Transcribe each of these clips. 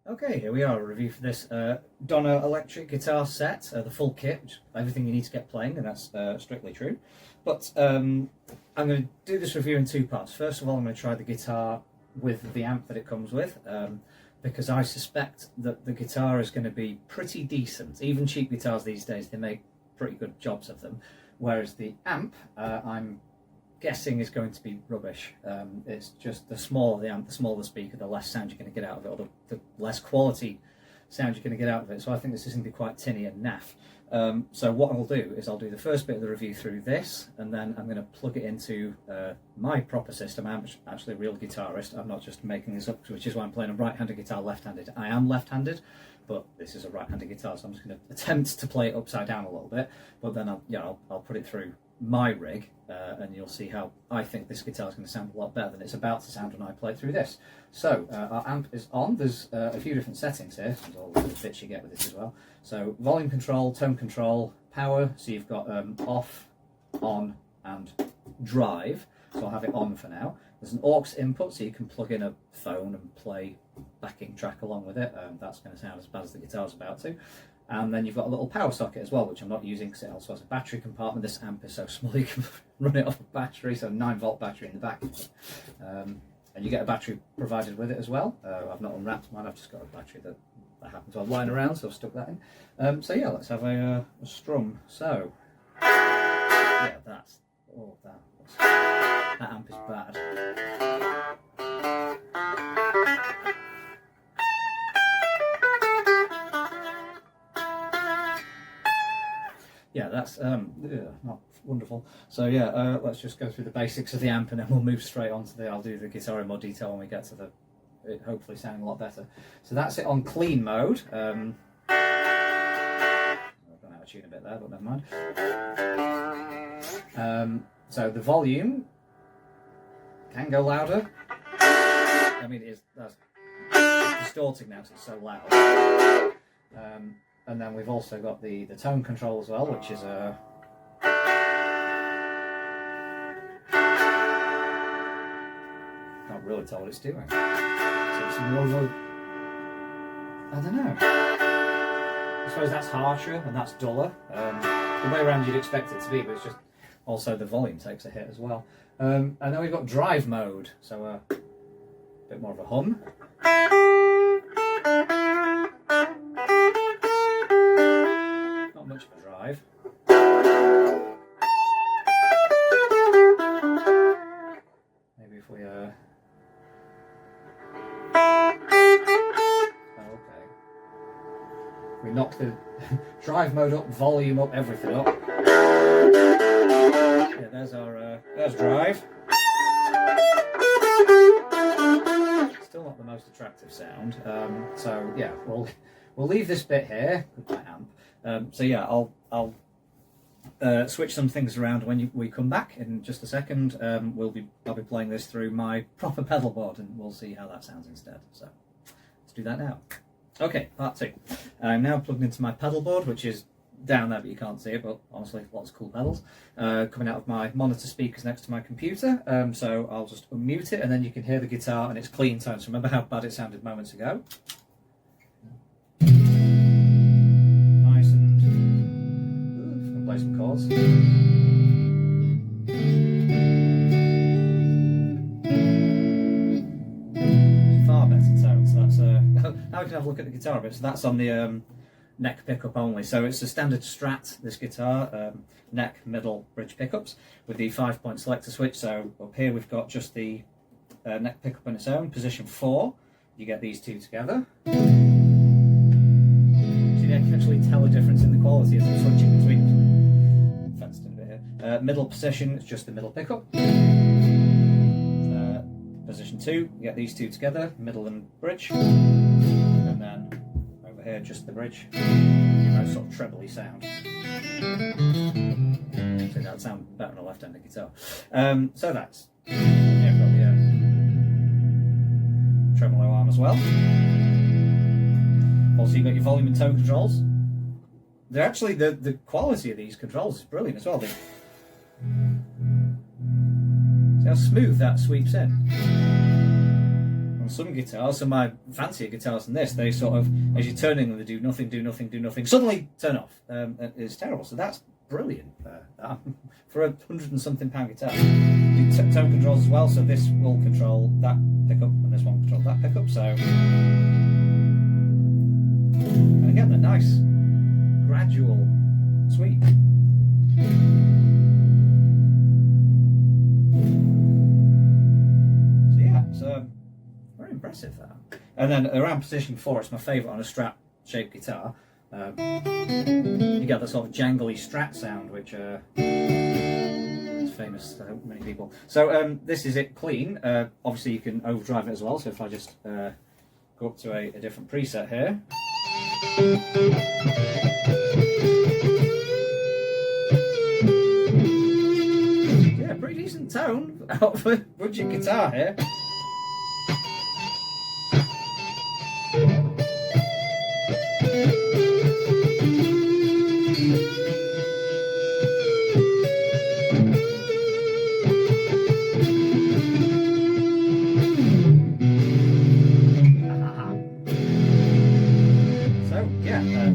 Okay, here we are, a review for this Donner electric guitar set, the full kit, which everything you need to get playing, and that's strictly true. But I'm going to do this review in two parts. First of all, I'm going to try the guitar with the amp that it comes with, because I suspect that the guitar is going to be pretty decent. Even cheap guitars these days, they make pretty good jobs of them, whereas the amp, I'm guessing, is going to be rubbish. It's just the smaller the amp, the smaller the speaker, the less sound you're going to get out of it, or the less quality sound you're going to get out of it. So I think this is going to be quite tinny and naff. So what I'll do is I'll do the first bit of the review through this, and then I'm going to plug it into my proper system. I'm actually a real guitarist. I'm not just making this up, which is why I'm playing a right-handed guitar left-handed. I am left-handed, but this is a right-handed guitar, so I'm just going to attempt to play it upside down a little bit. But then I'll put it through my rig, and you'll see how I think this guitar is going to sound a lot better than it's about to sound when I play it through this. So our amp is on. There's a few different settings here. There's all the bits you get with this as well. So volume control, tone control, power. So you've got off, on, and drive. So I'll have it on for now. There's an aux input, so you can plug in a phone and play backing track along with it. That's going to sound as bad as the guitar's about to. And then you've got a little power socket as well, which I'm not using because it also has a battery compartment. This amp is so small you can run it off a battery, so a 9-volt battery in the back. And you get a battery provided with it as well. I've not unwrapped mine, I've just got a battery that happens to have lying around, so I've stuck that in. So yeah, let's have a strum. So, yeah, that amp is bad. Yeah, that's not wonderful. So yeah, let's just go through the basics of the amp, and then we'll move straight on to I'll do the guitar in more detail when we get to it hopefully sounding a lot better. So that's it on clean mode. I've gone out of tune a bit there, but never mind. So the volume can go louder. I mean, that's distorting now because it's so loud. And then we've also got the tone control as well, which is a... Can't really tell what it's doing. So it's more... I don't know. I suppose that's harsher and that's duller. The way around you'd expect it to be, but it's just... Also the volume takes a hit as well. And then we've got drive mode, so a bit more of a hum. Much of a drive. Maybe if we okay. We knock the drive mode up, volume up, everything up. Yeah, there's drive. Still not the most attractive sound. So yeah, we'll leave this bit here with my amp. So yeah, I'll switch some things around when we come back in just a second. I'll be playing this through my proper pedal board, and we'll see how that sounds instead. So let's do that now. Okay, part two. I'm now plugged into my pedal board, which is down there, but you can't see it. But honestly, lots of cool pedals coming out of my monitor speakers next to my computer. So I'll just unmute it, and then you can hear the guitar, and it's clean tones. Remember how bad it sounded moments ago? Play some chords. Far better tones. So that's now we can have a look at the guitar a bit. So that's on the neck pickup only. So it's a standard Strat, this guitar, neck, middle, bridge pickups with the 5-point selector switch. So up here we've got just the neck pickup on its own, position 4. You get these two together. So you can actually tell a difference in the quality as I'm switching between them. Fenced in a bit here. Middle position is just the middle pickup. Position 2, you get these two together, middle and bridge. And then over here, just the bridge. Sort of trebly sound. So that would sound better on a left-handed guitar. So that's... Yeah, we've got the tremolo arm as well. Also, you've got your volume and tone controls. They're actually, the quality of these controls is brilliant as well. See how smooth that sweeps in. on some guitars, some of my fancier guitars than this, they sort of, as you're turning them, they do nothing, do nothing, do nothing, suddenly turn off. It's terrible. So that's brilliant for a £100 and something guitar. You tone controls as well, so this will control that pickup and this one will control that pickup. So, and again, a nice gradual sweep. So yeah, it's very impressive that. And then around position 4, it's my favourite on a Strat shaped guitar. You get the sort of jangly Strat sound, which is famous to many people. So this is it clean. Obviously you can overdrive it as well, so if I just go up to a different preset here. Yeah, pretty decent tone out of a budget guitar here.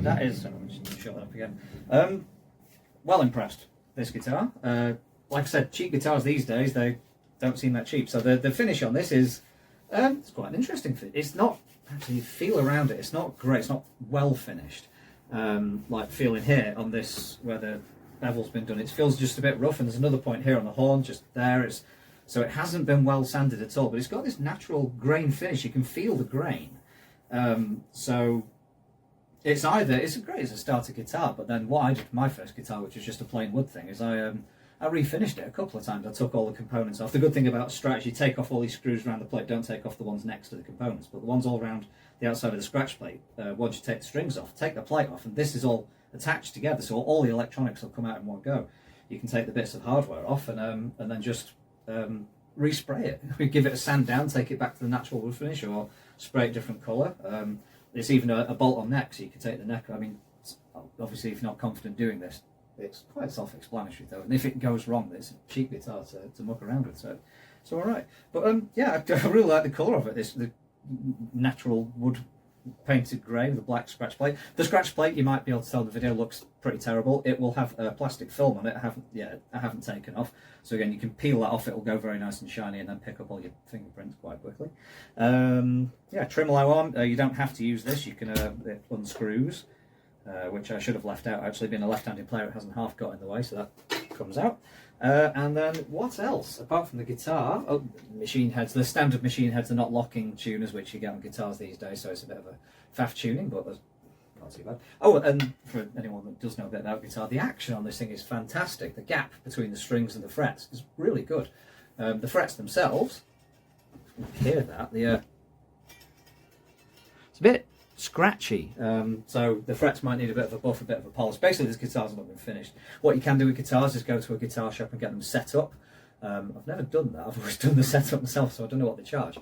That is, I'm just shut that up again. Well impressed, this guitar. Like I said, cheap guitars these days, they don't seem that cheap. So the finish on this is, it's quite an interesting fit. It's not, actually, you feel around it, it's not great, it's not well finished. Like feeling here on this, where the bevel's been done, it feels just a bit rough, and there's another point here on the horn, just there. So it hasn't been well sanded at all, but it's got this natural grain finish, you can feel the grain. So it's great as a starter guitar, but then what I did with my first guitar, which was just a plain wood thing, is I refinished it a couple of times. I took all the components off. The good thing about Strat is you take off all these screws around the plate, don't take off the ones next to the components, but the ones all around the outside of the scratch plate, once you take the strings off, take the plate off, and this is all attached together, so all the electronics will come out in one go. You can take the bits of hardware off and then just respray it. We give it a sand down, take it back to the natural wood finish, or spray it a different colour. There's even a bolt-on neck, so you can take the neck. I mean, obviously, if you're not confident doing this, it's quite self-explanatory though. And if it goes wrong, it's a cheap guitar to muck around with, so it's all right. But yeah, I really like the colour of it. The natural wood painted grey with a black scratch plate. The scratch plate, you might be able to tell the video, looks pretty terrible. It will have a plastic film on it. I haven't taken off. So again, you can peel that off. It will go very nice and shiny, and then pick up all your fingerprints quite quickly. Yeah, tremolo on. You don't have to use this. You can it unscrews, which I should have left out. Actually, being a left-handed player, it hasn't half got in the way, so that comes out. And then what else apart from the guitar? Oh, machine heads. The standard machine heads are not locking tuners, which you get on guitars these days, so it's a bit of a faff tuning, but there's not too bad. Oh, and for anyone that does know a bit about guitar, the action on this thing is fantastic. The gap between the strings and the frets is really good. The frets themselves, you can hear that. It's a bit scratchy, so the frets might need a bit of a buff, a bit of a polish. Basically, this guitar's not been finished. What you can do with guitars is go to a guitar shop and get them set up. I've never done that. I've always done the setup myself, so I don't know what they charge.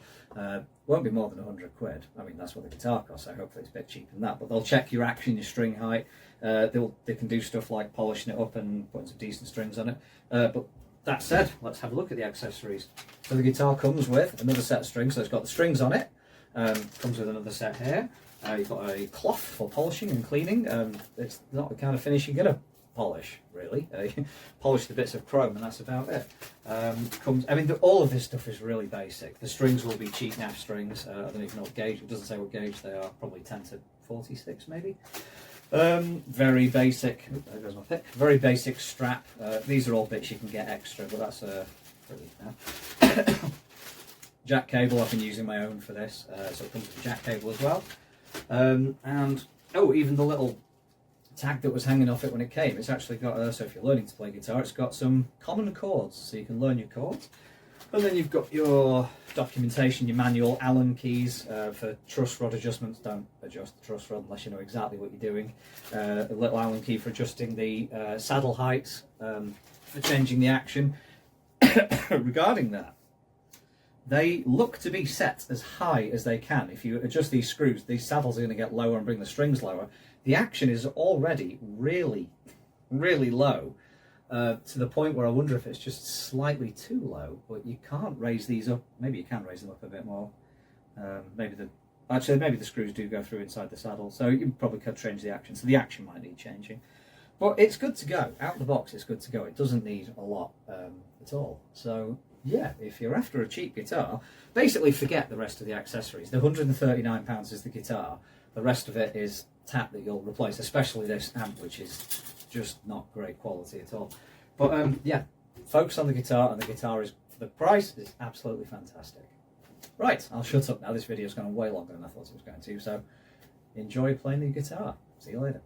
Won't be more than £100. I mean, that's what the guitar costs, so hopefully it's a bit cheaper than that. But they'll check your action, your string height. They can do stuff like polishing it up and putting some decent strings on it. But that said, let's have a look at the accessories. So the guitar comes with another set of strings, so it's got the strings on it. Comes with another set here. You've got a cloth for polishing and cleaning. It's not the kind of finish you're going to polish, really. Polish the bits of chrome and that's about it. I mean, all of this stuff is really basic. The strings will be cheap NAF strings. I don't even know what gauge, it doesn't say what gauge they are, probably 10 to 46 maybe. Very basic, there goes my pick. Very basic strap. These are all bits you can get extra, but that's really now. Jack cable, I've been using my own for this, so it comes with a jack cable as well. And oh, even the little tag that was hanging off it when it came, it's actually got, so if you're learning to play guitar, it's got some common chords, so you can learn your chords. And then you've got your documentation, your manual, Allen keys for truss rod adjustments. Don't adjust the truss rod unless you know exactly what you're doing. A little Allen key for adjusting the saddle heights, for changing the action. Regarding that, they look to be set as high as they can. If you adjust these screws, these saddles are going to get lower and bring the strings lower. The action is already really, really low, to the point where I wonder if it's just slightly too low, but you can't raise these up. Maybe you can raise them up a bit more. Maybe the screws do go through inside the saddle, so you probably could change the action. So the action might need changing, but it's good to go. Out the box, it's good to go. It doesn't need a lot at all. So yeah, if you're after a cheap guitar, basically forget the rest of the accessories. The £139 is the guitar. The rest of it is tap that you'll replace, especially this amp, which is just not great quality at all. But yeah, focus on the guitar, and the guitar is, for the price, is absolutely fantastic. Right, I'll shut up now. This video's gone way longer than I thought it was going to, so enjoy playing the guitar. See you later.